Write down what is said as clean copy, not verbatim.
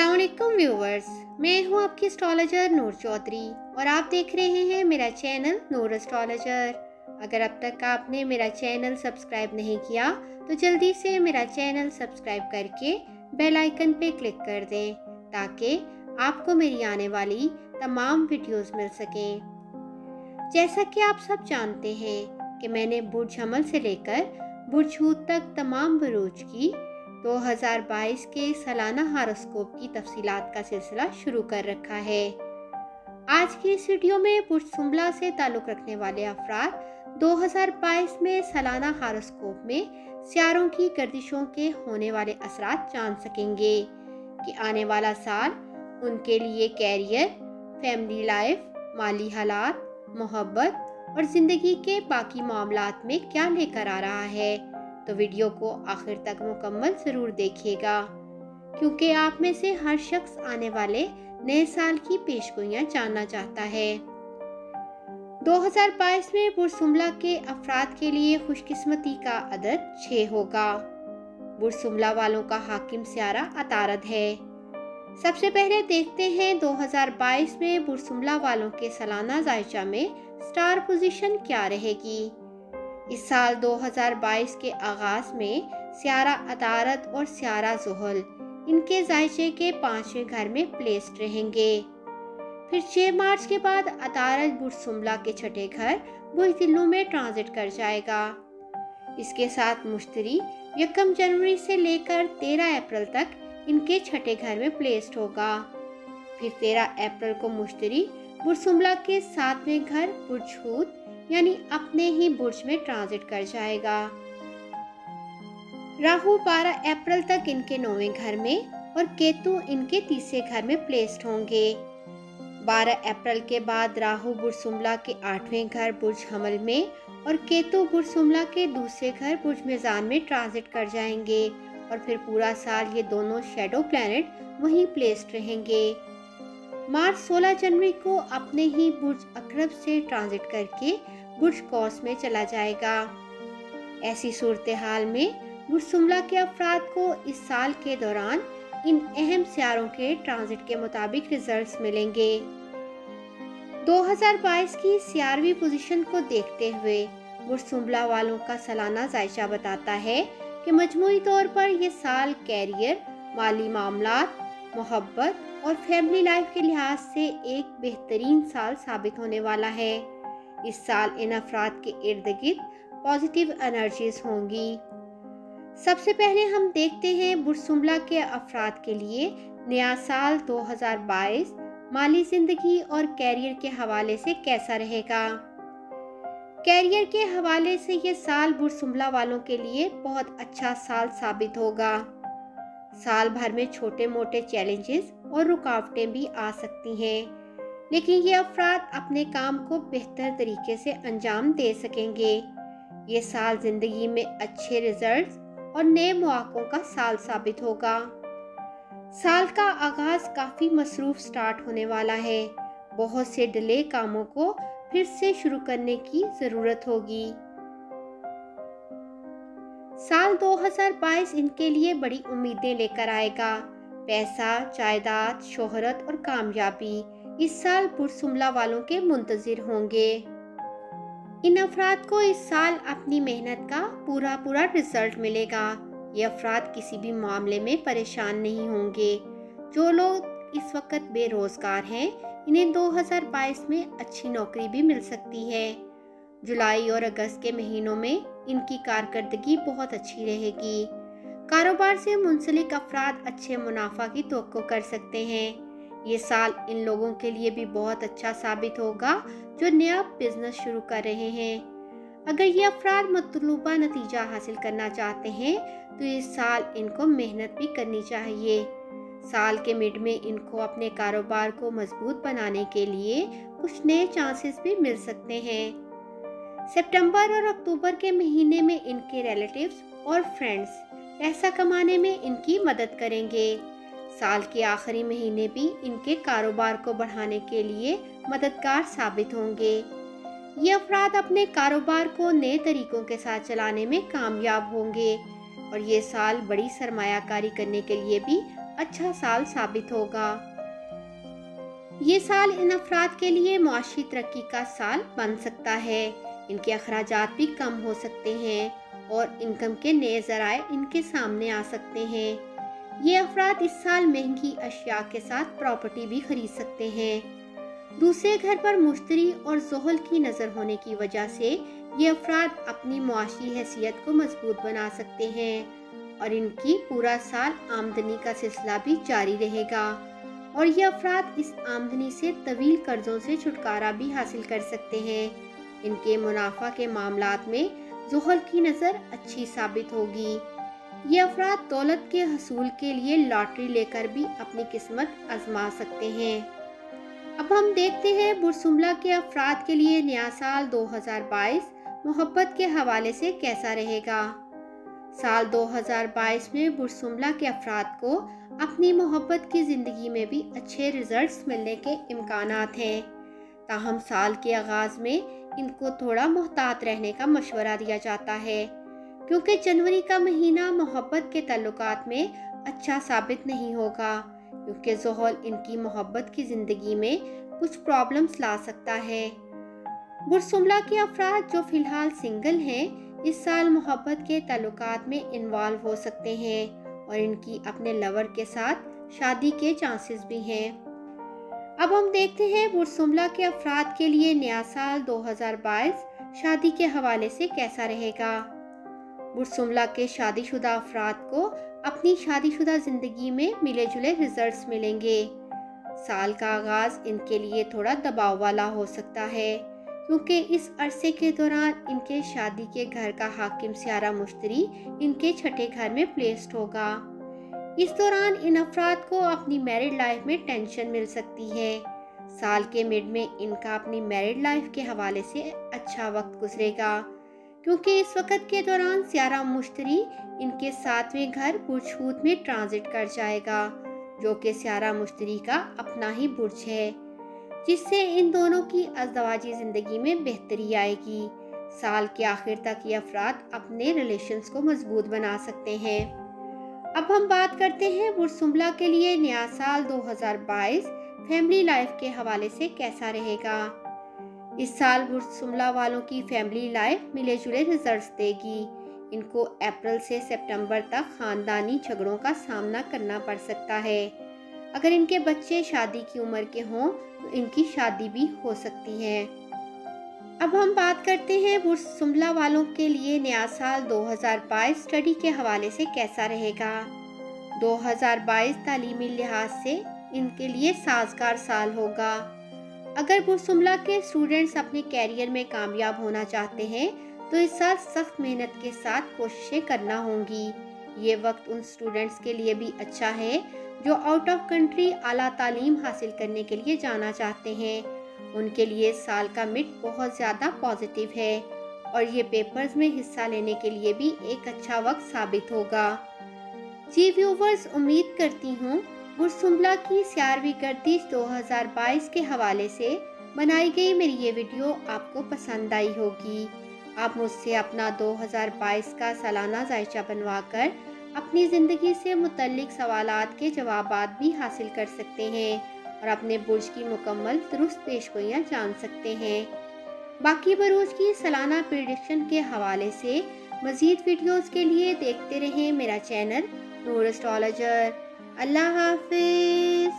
अस्सलाम वालेकुम व्यूवर्स, मैं हूं आपकी एस्ट्रोलॉजर नूर चौधरी और आप देख रहे हैं मेरा चैनल नूर एस्ट्रोलॉजर। अगर अब तक आपने मेरा चैनल सब्सक्राइब नहीं किया तो जल्दी से मेरा चैनल सब्सक्राइब करके बेल आइकन पे क्लिक कर दें ताकि आपको मेरी आने वाली तमाम वीडियोस मिल सकें। जैसा कि आप सब जानते हैं कि मैंने बुर्ज हमल से लेकर बुर्ज हूत तक तमाम बुरूज की 2022 के सालाना हॉरोस्कोप की तफसीलात का सिलसिला शुरू कर रखा है। आज की इस वीडियो में बुर्ज सुंबला से ताल्लुक़ रखने वाले अफराद 2022 में सालाना हॉरोस्कोप में सियारों की गर्दिशों के होने वाले असरात जान सकेंगे कि आने वाला साल उनके लिए कैरियर, फैमिली लाइफ, माली हालात, मोहब्बत और ज़िंदगी के बाकी मामलात में क्या लेकर आ रहा है। तो वीडियो को आखिर तक मुकम्मल ज़रूर देखिएगा क्योंकि आप में से हर शख्स आने वाले नए साल की पेशगोइयाँ जानना चाहता है। 2022 में बुर्ज सुंबला के अफराद के लिए खुशकिस्मती का अदद 6 होगा। बुर्ज सुंबला वालों का हाकिम सियारा अतारद है। सबसे पहले देखते हैं 2022 में बुर्ज सुंबला वालों के सालाना जायचा में स्टार पोजीशन क्या रहेगी। इस साल 2022 के आगाज में सियारा अतारद और सियारा ज़ुहल इनके जायचे के 5वें घर में प्लेस्ड रहेंगे। फिर 6 मार्च के बाद अतारद बुर्ज सुंबला के 6ठे घर बुर्ज दिल्लू में ट्रांजिट कर जाएगा। इसके साथ मुश्तरी 1 जनवरी से लेकर 13 अप्रैल तक इनके 6ठे घर में प्लेस्ड होगा। फिर 13 अप्रैल को मुश्तरी बुर्ज सुंबला के 7वें घर बुर्ज हूत यानी अपने ही बुर्ज में ट्रांजिट कर जाएगा। राहु 12 अप्रैल तक इनके 9वें घर में और केतु इनके 3रे घर में प्लेस्ड होंगे। 12 अप्रैल के बाद राहु बुर्ज सुंबला के 8वें घर बुर्ज हमल में और केतु बुर्ज सुंबला के 2रे घर बुर्ज मेज़ान में ट्रांजिट कर जाएंगे और फिर पूरा साल ये दोनों शैडो प्लैनेट वहीं प्लेस्ड रहेंगे। मार्च 16 जनवरी को अपने ही बुर्ज अकरब से ट्रांजिट करके बुर्ज कौस में चला जाएगा। ऐसी सूरत हाल में बुर्ज सुंबला के अफराद को इस साल के दौरान इन अहम सियारों के ट्रांजिट के मुताबिक रिजल्ट्स मिलेंगे। 2022 की सियारवी पोजीशन को देखते हुए बुर्ज सुंबला वालों का सालाना जायचा बताता है कि मजमूई तौर पर यह साल कैरियर, माली मामलात, मोहब्बत और फैमिली लाइफ के लिहाज से एक बेहतरीन साल साबित होने वाला है। इस साल इन अफराद के इर्द गिर्द पॉजिटिव एनर्जीज होंगी। सबसे पहले हम देखते हैं बुर्ज सुंबला के अफराद के लिए नया साल 2022 माली जिंदगी और कैरियर के हवाले से कैसा रहेगा। कैरियर के हवाले से ये साल बुर्ज सुंबला वालों के लिए बहुत अच्छा साल साबित होगा। साल भर में छोटे मोटे चैलेंजेस और रुकावटें भी आ सकती हैं, लेकिन ये अफराद अपने काम को बेहतर तरीके से अंजाम दे सकेंगे। ये साल जिंदगी में अच्छे रिजल्ट्स और नए मौक़ों का साल साबित होगा। साल का आगाज काफ़ी मसरूफ स्टार्ट होने वाला है। बहुत से डिले कामों को फिर से शुरू करने की ज़रूरत होगी। साल 2022 इनके लिए बड़ी उम्मीदें लेकर आएगा। पैसा, जायदाद, शोहरत और कामयाबी इस साल बुर्ज सुंबला वालों के मुंतजिर होंगे। इन अफराद को इस साल अपनी मेहनत का पूरा रिजल्ट मिलेगा। ये अफराद किसी भी मामले में परेशान नहीं होंगे। जो लोग इस वक्त बेरोजगार हैं, इन्हें 2022 में अच्छी नौकरी भी मिल सकती है। जुलाई और अगस्त के महीनों में इनकी कारकर्दगी बहुत अच्छी रहेगी। कारोबार से मुंसलिक अफराद अच्छे मुनाफा की तवक्को कर सकते हैं। ये साल इन लोगों के लिए भी बहुत अच्छा साबित होगा जो नया बिजनेस शुरू कर रहे हैं। अगर ये अफराद मतलूबा नतीजा हासिल करना चाहते हैं तो इस साल इनको मेहनत भी करनी चाहिए। साल के मिड में इनको अपने कारोबार को मजबूत बनाने के लिए कुछ नए चांसेस भी मिल सकते हैं। सितंबर और अक्टूबर के महीने में इनके रिलेटिव्स और फ्रेंड्स पैसा कमाने में इनकी मदद करेंगे। साल के आखिरी महीने भी इनके कारोबार को बढ़ाने के लिए मददगार साबित होंगे। ये अफराद अपने कारोबार को नए तरीकों के साथ चलाने में कामयाब होंगे और ये साल बड़ी सरमायाकारी करने के लिए भी अच्छा साल साबित होगा। ये साल इन अफराद के लिए मुआशी तरक्की का साल बन सकता है। इनके अखराजात भी कम हो सकते हैं और इनकम के नए ज़राए इनके सामने आ सकते हैं। ये अफराद इस साल महंगी अशिया के साथ प्रॉपर्टी भी खरीद सकते हैं। दूसरे घर पर मुश्तरी और ज़ोहल की नज़र होने की वजह से ये अफराद अपनी मुआशी हैसियत को मजबूत बना सकते हैं और इनकी पूरा साल आमदनी का सिलसिला भी जारी रहेगा और ये अफराद इस आमदनी से तवील कर्जों से छुटकारा भी हासिल कर सकते हैं। इनके मुनाफा के मामलात में ज़ोहल की नज़र अच्छी साबित होगी। ये अफराद दौलत के हसूल के लिए लॉटरी लेकर भी अपनी किस्मत आजमा सकते हैं। अब हम देखते हैं बुरसुम्ला के अफराद के लिए नया साल 2022 मोहब्बत के हवाले से कैसा रहेगा। साल 2022 में बुरसुम्ला के अफराद को अपनी मोहब्बत की ज़िंदगी में भी अच्छे रिजल्ट्स मिलने के इम्कानात हैं। ताहम साल के आगाज़ में इनको थोड़ा मोहतात रहने का मशवरा दिया जाता है क्योंकि जनवरी का महीना मोहब्बत के ताल्लुकात में अच्छा साबित नहीं होगा, क्योंकि ज़ोहल इनकी मोहब्बत की ज़िंदगी में कुछ प्रॉब्लम्स ला सकता है। बुरसुम्ला के अफराद जो फ़िलहाल सिंगल हैं इस साल मोहब्बत के ताल्लुकात में इन्वॉल्व हो सकते हैं और इनकी अपने लवर के साथ शादी के चांसेस भी हैं। अब हम देखते हैं बुरसुम्ला के अफराद के लिए नया साल 2022 शादी के हवाले से कैसा रहेगा। बुरसुम्ला के शादीशुदा अफराद को अपनी शादीशुदा ज़िंदगी में मिले जुले रिजल्ट्स मिलेंगे। साल का आगाज़ इनके लिए थोड़ा दबाव वाला हो सकता है क्योंकि इस अरसे के दौरान इनके शादी के घर का हाकिम सियारा मुश्तरी इनके छठे घर में प्लेस्ड होगा। इस दौरान इन अफराद को अपनी मैरिड लाइफ में टेंशन मिल सकती है। साल के मिड में इनका अपनी मैरिड लाइफ के हवाले से अच्छा वक्त गुजरेगा क्योंकि इस वक्त के दौरान सियारा मुश्तरी इनके 7वें घर बुर्ज हूत में ट्रांजिट कर जाएगा, जो कि सियारा मुश्तरी का अपना ही बुर्ज है, जिससे इन दोनों की अज़दवाजी ज़िंदगी में बेहतरी आएगी। साल के आखिर तक ये अफराद अपने रिलेशंस को मजबूत बना सकते हैं। अब हम बात करते हैं बुरसुम्ला के लिए नया साल 2022 फैमिली लाइफ के हवाले से कैसा रहेगा। इस साल बुरसुम्ला वालों की फैमिली लाइफ मिले जुले रिजल्ट्स देगी। इनको अप्रैल से सितंबर तक ख़ानदानी झगड़ों का सामना करना पड़ सकता है। अगर इनके बच्चे शादी की उम्र के हों तो इनकी शादी भी हो सकती है। अब हम बात करते हैं बुरसुम्ला वालों के लिए नया साल 2022 स्टडी के हवाले से कैसा रहेगा। 2022 तालीमी लिहाज से इनके लिए साजगार साल होगा। अगर बुरसुम्ला के स्टूडेंट्स अपने कैरियर में कामयाब होना चाहते हैं तो इस साल सख्त मेहनत के साथ कोशिशें करना होंगी। ये वक्त उन स्टूडेंट्स के लिए भी अच्छा है जो आउट ऑफ कंट्री आला तालीम हासिल करने के लिए जाना चाहते हैं। उनके लिए साल का मिड बहुत ज़्यादा पॉजिटिव है और ये पेपर्स में हिस्सा लेने के लिए भी एक अच्छा वक्त साबित होगा। जी व्यूवर्स, उम्मीद करती हूँ बुरसुम्ला की 11वीं गर्दिश 2022 के हवाले से बनाई गई मेरी ये वीडियो आपको पसंद आई होगी। आप मुझसे अपना 2022 का सालाना जायचा बनवाकर अपनी ज़िंदगी से मुतल्लिक सवालात के जवाबात भी हासिल कर सकते हैं और अपने बुर्ज की मुकम्मल दुरुस्त पेशगोइयाँ जान सकते हैं। बाकी बरूज की सालाना प्रेडिक्शन के हवाले से मज़ीद वीडियोस के लिए देखते रहें मेरा चैनल नूर एस्ट्रोलॉजर। अल्लाह हाफिज़।